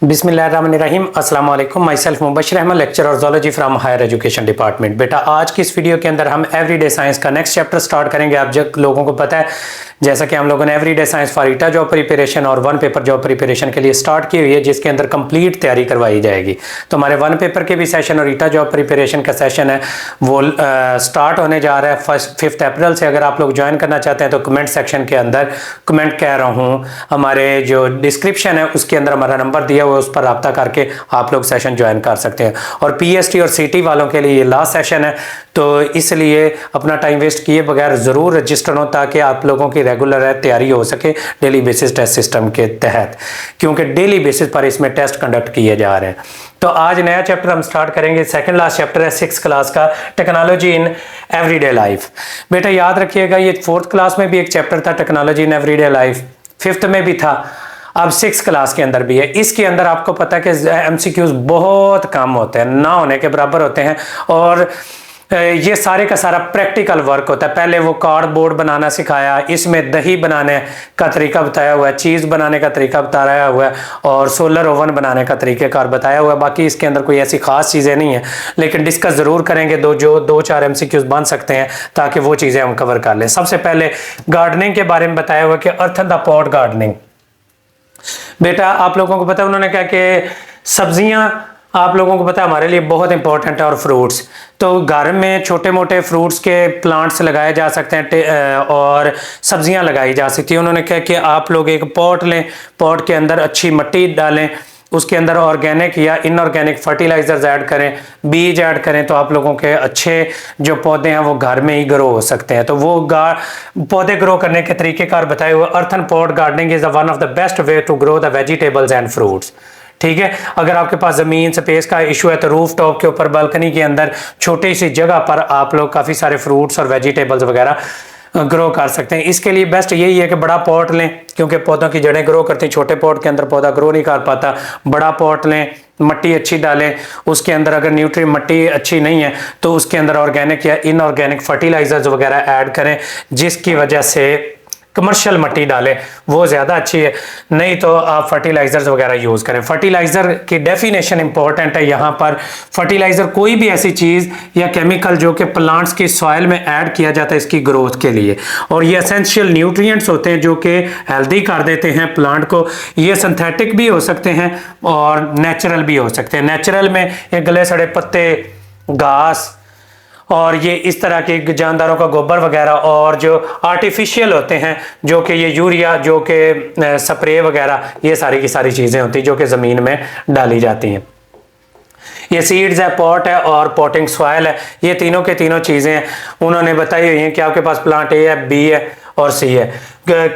बिस्मिल्लाहिर्रहमानिर्रहीम अस्सलाम वालेकुम। Myself Mubashir Ahmad, lecturer zoology from higher education department. बेटा आज की इस वीडियो के अंदर हम एवरीडे साइंस का नेक्स्ट चैप्टर स्टार्ट करेंगे। आप जब लोगों को पता है जैसा कि हम लोगों ने everyday science for eta job preparation और वन पेपर जॉब प्रिपरेशन के लिए स्टार्ट की हुई है, जिसके अंदर कंप्लीट तैयारी करवाई जाएगी। तो हमारे वन पेपर के भी सेशन और ईटा जॉब प्रिपरेशन का सेशन है वो स्टार्ट होने जा रहा है 5 अप्रैल से। अगर आप लोग ज्वाइन करना चाहते हैं तो कमेंट सेक्शन के अंदर कमेंट कह रहा हूँ, हमारे जो डिस्क्रिप्शन है उसके अंदर हमारा नंबर दिया हुआ है, उस पर रब्ता करके आप लोग सेशन ज्वाइन कर सकते हैं। और पीएसटी और सीटी वालों के लिए ये लास्ट सेशन है, तो इसलिए अपना टाइम वेस्ट किए बगैर ज़रूर रजिस्टर हो ताकि आप लोगों की रेगुलर तैयारी हो सके डेली बेसिस टेस्ट सिस्टम के तहत, क्योंकि डेली बेसिस पर इसमें टेस्ट कंडक्ट किए जा रहे हैं। तो आज नया चैप्टर हम स्टार्ट करेंगे। सेकंड लास्ट चैप्टर है 6th क्लास का, टेक्नोलॉजी इन एवरीडे लाइफ। बेटा याद रखिएगा ये 4th क्लास में भी एक चैप्टर था technology in everyday life, 5th में भी था, अब 6th क्लास के अंदर भी है। इसके अंदर आपको पता है कि एमसीक्यूज बहुत कम होते हैं, ना होने के बराबर होते हैं, और ये सारे का सारा प्रैक्टिकल वर्क होता है। पहले वो कार्डबोर्ड बनाना सिखाया, इसमें दही बनाने का तरीका बताया हुआ है, चीज़ बनाने का तरीका बताया हुआ है, और सोलर ओवन बनाने का तरीक़ेकार बताया हुआ है। बाकी इसके अंदर कोई ऐसी खास चीज़ें नहीं है, लेकिन डिस्कस ज़रूर करेंगे जो 2-4 एमसीक्यूज बन सकते हैं ताकि वो चीज़ें हम कवर कर लें। सबसे पहले गार्डनिंग के बारे में बताया हुआ कि अर्थन द पॉट गार्डनिंग। बेटा आप लोगों को पता है उन्होंने कहा कि सब्जियां आप लोगों को पता है हमारे लिए बहुत इंपॉर्टेंट है, और फ्रूट्स, तो घर में छोटे मोटे फ्रूट्स के प्लांट्स लगाए जा सकते हैं और सब्जियां लगाई जा सकती हैं। उन्होंने कहा कि आप लोग एक पॉट लें, पॉट के अंदर अच्छी मिट्टी डालें, उसके अंदर ऑर्गेनिक या इनऑर्गेनिक फर्टिलाइजर्स ऐड करें, बीज ऐड करें, तो आप लोगों के अच्छे जो पौधे हैं वो घर में ही ग्रो हो सकते हैं। तो वो पौधे ग्रो करने के तरीक़ेकार बताए हुए। Earthen pot gardening is one of the best way to grow the vegetables and fruits. ठीक है, अगर आपके पास ज़मीन स्पेस का इशू है तो रूफ टॉप के ऊपर बालकनी के अंदर छोटी सी जगह पर आप लोग काफ़ी सारे फ्रूट्स और वेजिटेबल्स वगैरह ग्रो कर सकते हैं। इसके लिए बेस्ट यही है कि बड़ा पॉट लें, क्योंकि पौधों की जड़ें ग्रो करती हैं, छोटे पॉट के अंदर पौधा ग्रो नहीं कर पाता। बड़ा पॉट लें, मिट्टी अच्छी डालें, उसके अंदर अगर न्यूट्री मिट्टी अच्छी नहीं है तो उसके अंदर ऑर्गेनिक या इनऑर्गेनिक फर्टिलाइजर्स वगैरह ऐड करें, जिसकी वजह से कमर्शियल मिट्टी डालें, वो ज़्यादा अच्छी है। नहीं तो आप फर्टिलाइज़र्स वगैरह यूज़ करें। फर्टिलाइज़र की डेफिनेशन इंपॉर्टेंट है यहाँ पर। फर्टिलाइज़र कोई भी ऐसी चीज़ या केमिकल जो कि प्लांट्स की सॉइल में ऐड किया जाता है इसकी ग्रोथ के लिए, और ये एसेंशियल न्यूट्रिएंट्स होते हैं जो कि हेल्दी कर देते हैं प्लांट को। ये सिंथेटिक भी हो सकते हैं और नेचुरल भी हो सकते हैं। नेचुरल में ये गले सड़े पत्ते, घास, और ये इस तरह के जानदारों का गोबर वगैरह, और जो आर्टिफिशियल होते हैं जो कि ये यूरिया, जो कि स्प्रे वगैरह, ये सारी की सारी चीज़ें होती हैं जो कि ज़मीन में डाली जाती हैं। ये सीड्स है, पॉट है और पॉटिंग सॉइल है, ये तीनों के तीनों चीज़ें उन्होंने बताई हुई हैं कि आपके पास प्लांट ए है, बी है और सी है।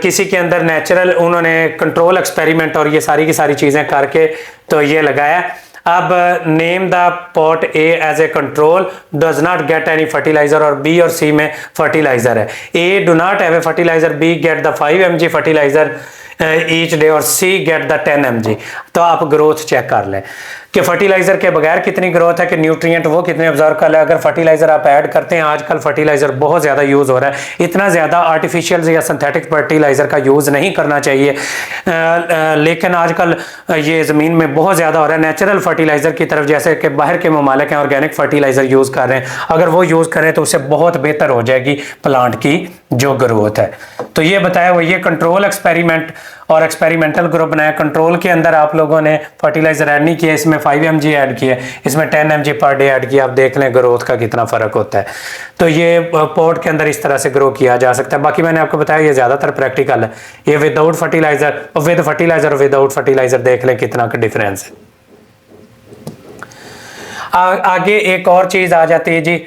किसी के अंदर नेचुरल उन्होंने कंट्रोल एक्सपेरिमेंट और ये सारी की सारी चीज़ें करके तो ये लगाया। अब name the pot A as a control does not get any fertiliser, और बी और सी में फर्टिलाइजर है। A do not have a fertiliser, B get the 5 mg fertiliser each day, और सी गेट द 10 mg। तो आप growth check कर लें कि फर्टिलाइजर के बगैर कितनी ग्रोथ है, कि न्यूट्रिएंट वो कितने ऑब्जर्व कर ले। अगर फर्टिलाइजर आप ऐड करते हैं, आजकल फर्टिलाइजर बहुत ज़्यादा यूज़ हो रहा है, इतना ज़्यादा आर्टिफिशियल या सिंथेटिक फर्टिलाइजर का यूज़ नहीं करना चाहिए, लेकिन आजकल ये ज़मीन में बहुत ज़्यादा हो रहा है। नेचुरल फर्टिलाइजर की तरफ जैसे कि बाहर के ममालिक हैं ऑर्गेनिक फर्टिलाइजर यूज़ कर रहे हैं, अगर वो यूज़ करें तो उससे बहुत बेहतर हो जाएगी प्लांट की जो ग्रोथ है। तो ये बताया हुआ, ये कंट्रोल एक्सपेरिमेंट और एक्सपेरिमेंटल ग्रुप बनाया। कंट्रोल के अंदर आप लोगों ने फर्टिलाइजर ऐड नहीं किया, इसमें 5 mg ऐड किया, इसमें 10 mg पर डे ऐड किया। आप देख लें ग्रोथ का कितना फ़र्क होता है। तो ये पॉट के अंदर इस तरह से ग्रो किया जा सकता है। बाकी मैंने आपको बताया ये ज़्यादातर प्रैक्टिकल है, ये विदाउट फर्टिलाइजर और विद फर्टिलाइजर और विदाउट फर्टिलाइजर देख लें कितना का डिफरेंस है। आगे एक और चीज़ आ जाती है जी,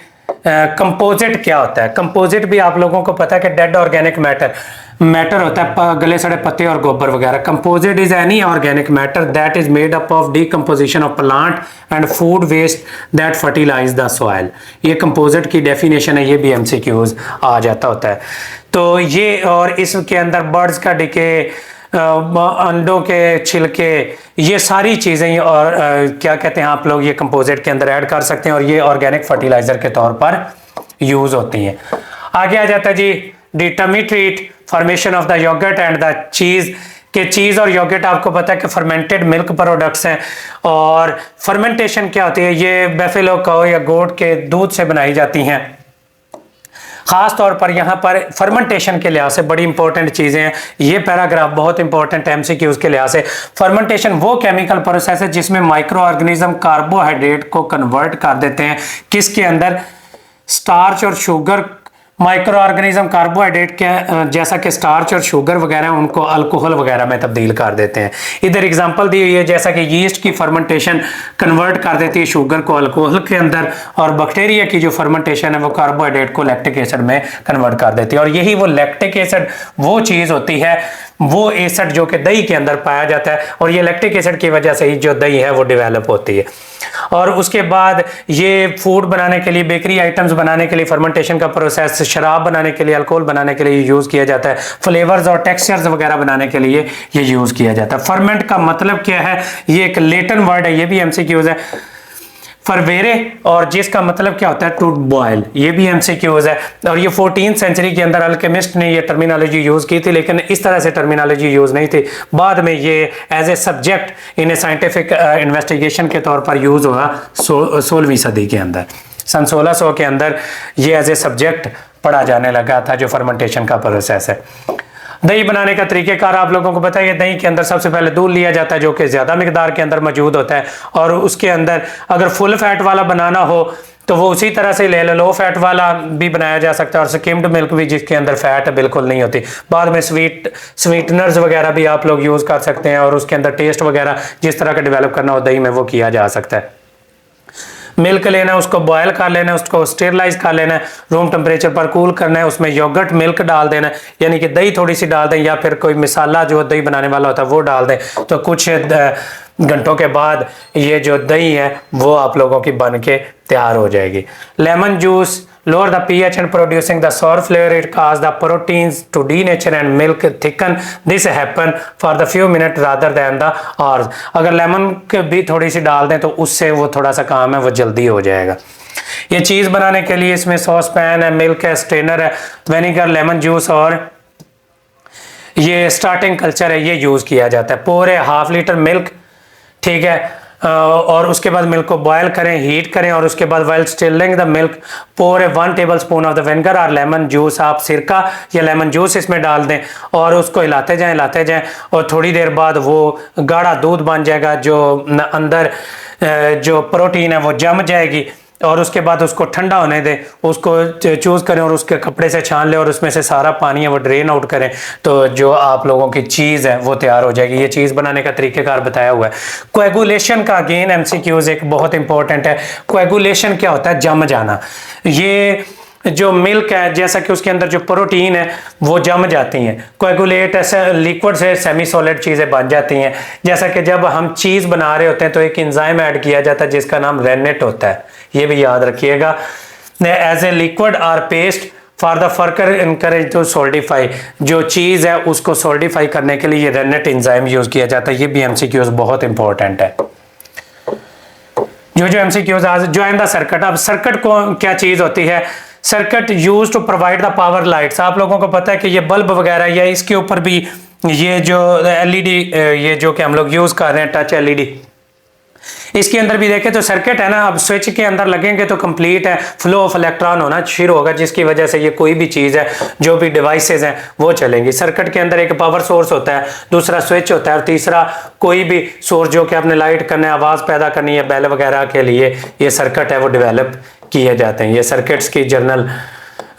कंपोजिट क्या होता है। कंपोजिट भी आप लोगों को पता है कि डेड ऑर्गेनिक मैटर होता है, गले सड़े पत्ते और गोबर वगैरह। Composite is any organic matter that is made up of decomposition of plant and food waste that fertilize the soil. ये कंपोजिट की डेफिनेशन है, ये भी एमसीक्यूज आ जाता होता है। तो ये, और इसके अंदर बर्ड्स का डिके, अंडों के छिलके, ये सारी चीज़ें और क्या कहते हैं आप लोग, ये कंपोजिट के अंदर ऐड कर सकते हैं, और ये ऑर्गेनिक फर्टिलाइजर के तौर पर यूज़ होती हैं। आगे आ जाता है जी डिटर्मिट्रीट formation of the yoghurt and the cheese, कि चीज़ और योगर्ट आपको पता है कि फर्मेंटेड मिल्क प्रोडक्ट्स हैं, और फर्मेंटेशन क्या होती है, ये बेफेलो काऊ या गोट के दूध से बनाई जाती हैं। खास तौर पर यहाँ पर फर्मेंटेशन के लिहाज से बड़ी इंपॉर्टेंट चीज़ें हैं। ये पैराग्राफ बहुत इंपॉर्टेंट है एमसीक्यूज के लिहाज से। फर्मेंटेशन वो केमिकल प्रोसेस है जिसमें माइक्रो ऑर्गेनिज्म कार्बोहाइड्रेट को कन्वर्ट कर देते हैं, किसके अंदर, स्टार्च और शुगर। माइक्रो ऑर्गेनिज्म कार्बोहाइड्रेट के जैसा कि स्टार्च और शुगर वगैरह उनको अल्कोहल वगैरह में तब्दील कर देते हैं। इधर एग्जांपल दी हुई है जैसा कि यीस्ट की फर्मेंटेशन कन्वर्ट कर देती है शुगर को अल्कोहल के अंदर, और बैक्टीरिया की जो फर्मेंटेशन है वो कार्बोहाइड्रेट को लैक्टिक एसिड में कन्वर्ट कर देती है। और यही वो लैक्टिक एसिड वो चीज़ होती है, वो एसिड जो कि दही के अंदर पाया जाता है, और ये लैक्टिक एसिड की वजह से ही जो दही है वो डेवलप होती है। और उसके बाद ये फूड बनाने के लिए, बेकरी आइटम्स बनाने के लिए फर्मेंटेशन का प्रोसेस, शराब बनाने के लिए, अल्कोहल बनाने के लिए यूज़ किया जाता है, फ्लेवर्स और टेक्सचर्स वगैरह बनाने के लिए ये यूज़ किया जाता है। फर्मेंट का मतलब क्या है, ये एक लैटिन वर्ड है, ये भी एमसीक्यूज है, फरवेरे, और जिसका मतलब क्या होता है, टू बॉयल, ये भी एमसीक्यूज है। और ये 14th सेंचुरी के अंदर अल्केमिस्ट ने ये टर्मिनोलॉजी यूज़ की थी, लेकिन इस तरह से टर्मिनोलॉजी यूज़ नहीं थी। बाद में ये as a subject in a scientific investigation के तौर पर यूज़ हुआ 16वीं सदी के अंदर। सन 1600 के अंदर ये एज ए सब्जेक्ट पढ़ा जाने लगा था, जो फर्मेंटेशन का प्रोसेस है। दही बनाने का तरीकेकार आप लोगों को पता है, दही के अंदर सबसे पहले दूध लिया जाता है जो कि ज़्यादा मिकदार के अंदर मौजूद होता है, और उसके अंदर अगर फुल फैट वाला बनाना हो तो वो उसी तरह से ले लो, लो फैट वाला भी बनाया जा सकता है, और स्किम्ड मिल्क भी जिसके अंदर फैट बिल्कुल नहीं होती। बाद में स्वीटनर्स वगैरह भी आप लोग यूज़ कर सकते हैं, और उसके अंदर टेस्ट वगैरह जिस तरह का डेवलप करना हो दही में वो किया जा सकता है। मिल्क लेना है, उसको बॉयल कर लेना है, उसको स्टेरलाइज कर लेना है, रूम टेम्परेचर पर कूल करना है, उसमें योगर्ट मिल्क डाल देना है, यानी कि दही थोड़ी सी डाल दें, या फिर कोई मसाला जो दही बनाने वाला होता है वो डाल दें, तो कुछ घंटों के बाद ये जो दही है वो आप लोगों की बन के तैयार हो जाएगी। Lemon juice lower the pH and producing the sour flavor, it cause the proteins to denature and milk thicken. This happen for the few minutes rather than the hours. अगर लेमन भी थोड़ी सी डाल दें तो उससे वो थोड़ा सा काम है वो जल्दी हो जाएगा। ये चीज़ बनाने के लिए इसमें सॉस पैन है, मिल्क है, स्ट्रेनर है, विनेगर, लेमन जूस और ये स्टार्टिंग कल्चर है, ये यूज़ किया जाता है। पूरे ½ लीटर मिल्क, ठीक है, और उसके बाद मिल्क को बॉयल करें, हीट करें, और उसके बाद while stilling the milk pour 1 tablespoon of the vinegar और लेमन जूस, आप सिरका या लेमन जूस इसमें डाल दें और उसको हिलाते जाएं, और थोड़ी देर बाद वो गाढ़ा दूध बन जाएगा, जो अंदर जो प्रोटीन है वो जम जाएगी, और उसके बाद उसको ठंडा होने दें, उसको चूज़ करें और उसके कपड़े से छान लें, और उसमें से सारा पानी है वो ड्रेन आउट करें, तो जो आप लोगों की चीज़ है वो तैयार हो जाएगी। ये चीज़ बनाने का तरीक़ेकार बताया हुआ है। कोएगुलेशन का अगेन एमसीक्यूज़ एक बहुत इंपॉर्टेंट है। कोएगुलेशन क्या होता है? जम जाना। ये जो मिल्क है जैसा कि उसके अंदर जो प्रोटीन है वो जम जाती हैं। कोएगुलेट ऐसे लिक्विड से सेमी सॉलिड चीज़ें बन जाती हैं। जैसा कि जब हम चीज़ बना रहे होते हैं तो एक एंजाइम ऐड किया जाता है जिसका नाम रेनेट होता है, ये भी याद रखिएगा। एज ए लिक्विड और पेस्ट फॉर द फर्कर इनकरेज टू सोल्डिफाई, जो चीज़ है उसको सोल्डिफाई करने के लिए ये रेनेट एंजाइम यूज़ किया जाता है। ये भी एमसीक्यूज बहुत इंपॉर्टेंट है। जो एमसीक्यूज आज ज्वाइन द सर्किट। अब सर्किट को क्या चीज़ होती है? Circuit use to provide the power lights. आप लोगों को पता है कि ये बल्ब वगैरह या इसके ऊपर भी ये जो एलईडी ये जो कि हम लोग यूज कर रहे हैं टच एलईडी, इसके अंदर भी देखें तो सर्किट है ना, अब स्विच के अंदर लगेंगे तो कंप्लीट है, फ्लो ऑफ इलेक्ट्रॉन होना शुरू होगा, जिसकी वजह से ये कोई भी चीज़ है, जो भी डिवाइसेस हैं वो चलेंगी। सर्किट के अंदर एक पावर सोर्स होता है, दूसरा स्विच होता है, और तीसरा कोई भी सोर्स जो कि आपने लाइट करना है, आवाज़ पैदा करनी है, बेल वगैरह के लिए ये सर्किट है वो डेवलप किए जाते हैं। ये सर्किट्स की जनरल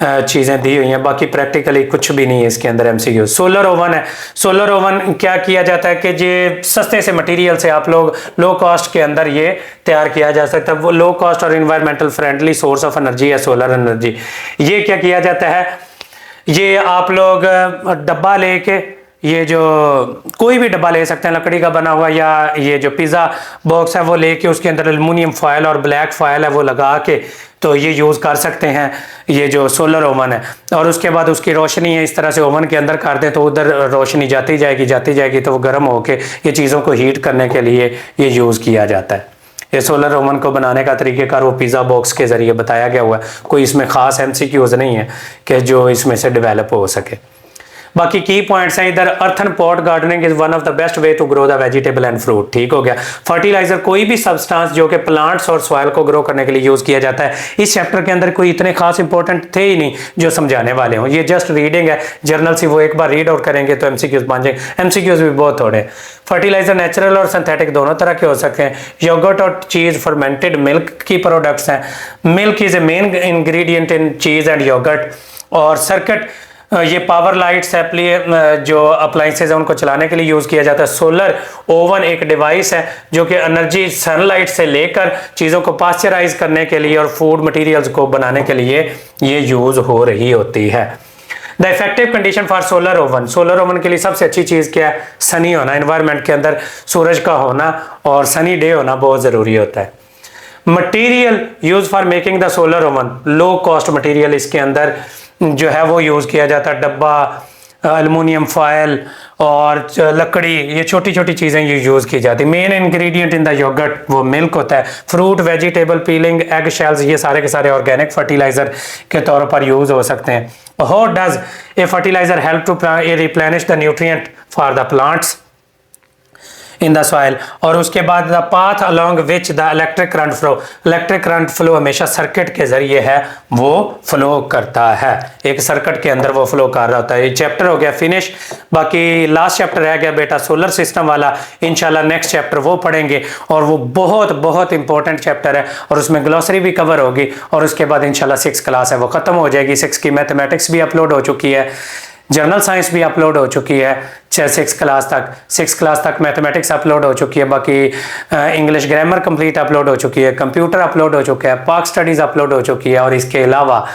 चीज़ें दी हुई हैं, बाकी प्रैक्टिकली कुछ भी नहीं है इसके अंदर। एमसीक्यू सोलर ओवन है। सोलर ओवन क्या किया जाता है कि ये सस्ते से मटेरियल से आप लोग लो कॉस्ट के अंदर ये तैयार किया जा सकता है। वो लो कॉस्ट और environmental friendly source of energy है सोलर एनर्जी। ये क्या किया जाता है, ये आप लोग डब्बा लेके, ये जो कोई भी डब्बा ले सकते हैं लकड़ी का बना हुआ, या ये जो पिज़्ज़ा बॉक्स है वो लेके उसके अंदर एल्युमिनियम फॉयल और ब्लैक फॉयल है वो लगा के तो ये यूज़ कर सकते हैं, ये जो सोलर ओवन है। और उसके बाद उसकी रोशनी है इस तरह से ओवन के अंदर कर दें तो उधर रोशनी जाती जाएगी तो वो गर्म होके ये चीज़ों को हीट करने के लिए ये यूज़ किया जाता है। ये सोलर ओवन को बनाने का तरीक़ेकार वो पिज़्ज़ा बॉक्स के ज़रिए बताया गया हुआ है। कोई इसमें ख़ास एमसीक्यूज़ नहीं है कि जो इसमें से डेवलप हो सके। बाकी की पॉइंट्स हैं इधर, earthen pot gardening is one of the best way to grow the vegetable and fruit. ठीक हो गया। फर्टिलाइजर कोई भी सब्सटेंस जो कि प्लांट्स और सॉइल को ग्रो करने के लिए यूज किया जाता है। इस चैप्टर के अंदर कोई इतने खास इंपॉर्टेंट थे ही नहीं जो समझाने वाले हों, ये जस्ट रीडिंग है जर्नल से, वो एक बार रीड आउट करेंगे तो एमसीक्यूज बन जाएंगे। एमसीक्यूज भी बहुत थोड़े। फर्टिलाइजर नेचुरल और सिंथेटिक दोनों तरह के हो सकते हैं। योगर्ट और चीज फर्मेंटेड मिल्क की प्रोडक्ट्स हैं। Milk is a main ingredient इन चीज एंड योगर्ट। और सर्किट, ये पावर लाइट्स जो अप्लाइंसेज है उनको चलाने के लिए यूज किया जाता है। सोलर ओवन एक डिवाइस है जो कि एनर्जी सनलाइट से लेकर चीज़ों को पास्चराइज करने के लिए और फूड मटेरियल्स को बनाने के लिए ये यूज हो रही होती है। The effective condition for solar oven, solar oven के लिए सबसे अच्छी चीज़ क्या है? सनी होना, एनवायरनमेंट के अंदर सूरज का होना और सनी डे होना बहुत ज़रूरी होता है। Material use for making the solar oven, low cost material इसके अंदर जो है वो यूज़ किया जाता है। डब्बा, एल्युमिनियम फॉयल और लकड़ी, ये छोटी छोटी चीज़ें ये यूज़ की जाती है। Main ingredient in the yogurt वो मिल्क होता है। Fruit, vegetable peeling, egg shells, ये सारे के सारे ऑर्गेनिक फर्टिलाइजर के तौर पर यूज़ हो सकते हैं। How does a fertilizer help to replenish the nutrient for the plants in the soil. और उसके बाद the path along which the electric current flow, electric current flow हमेशा सर्किट के जरिए है वो फ्लो करता है, एक सर्किट के अंदर वो फ्लो कर रहा होता है। ये चैप्टर हो गया फिनिश। बाकी लास्ट चैप्टर रह गया बेटा सोलर सिस्टम वाला, इंशाल्लाह नेक्स्ट चैप्टर वो पढ़ेंगे और वो बहुत बहुत इंपॉर्टेंट चैप्टर है और उसमें ग्लॉसरी भी कवर होगी और उसके बाद इंशाल्लाह 6 क्लास है वो खत्म हो जाएगी। 6 की मैथमेटिक्स भी अपलोड हो चुकी है, जर्नल साइंस भी अपलोड हो चुकी है 6 क्लास तक मैथमेटिक्स अपलोड हो चुकी है। बाकी इंग्लिश ग्रामर कंप्लीट अपलोड हो चुकी है, कंप्यूटर अपलोड हो चुका है, पाक स्टडीज़ अपलोड हो चुकी है और इसके अलावा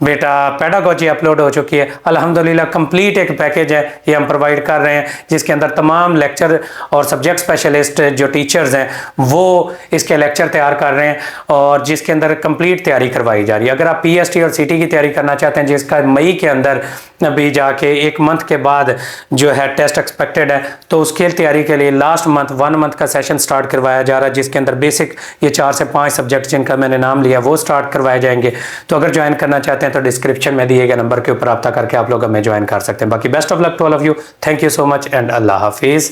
बेटा पेडागोजी अपलोड हो चुकी है। अल्हम्दुलिल्लाह कंप्लीट एक पैकेज है ये हम प्रोवाइड कर रहे हैं जिसके अंदर तमाम लेक्चर और सब्जेक्ट स्पेशलिस्ट जो टीचर्स हैं वो इसके लेक्चर तैयार कर रहे हैं और जिसके अंदर कंप्लीट तैयारी करवाई जा रही है। अगर आप पीएसटी और सीटी की तैयारी करना चाहते हैं जिसका मई के अंदर अभी जाके 1 मंथ के बाद जो है टेस्ट एक्सपेक्टेड है, तो उसके तैयारी के लिए लास्ट मंथ 1 मंथ का सेशन स्टार्ट करवाया जा रहा है जिसके अंदर बेसिक ये 4 से 5 सब्जेक्ट जिनका मैंने नाम लिया वो स्टार्ट करवाए जाएंगे। तो अगर ज्वाइन करना चाहते हैं तो डिस्क्रिप्शन में दिए गए नंबर के ऊपर रब्ता करके आप लोग हमें ज्वाइन कर सकते हैं। बाकी best of luck to all of you, thank you so much and अल्लाह हाफिज़।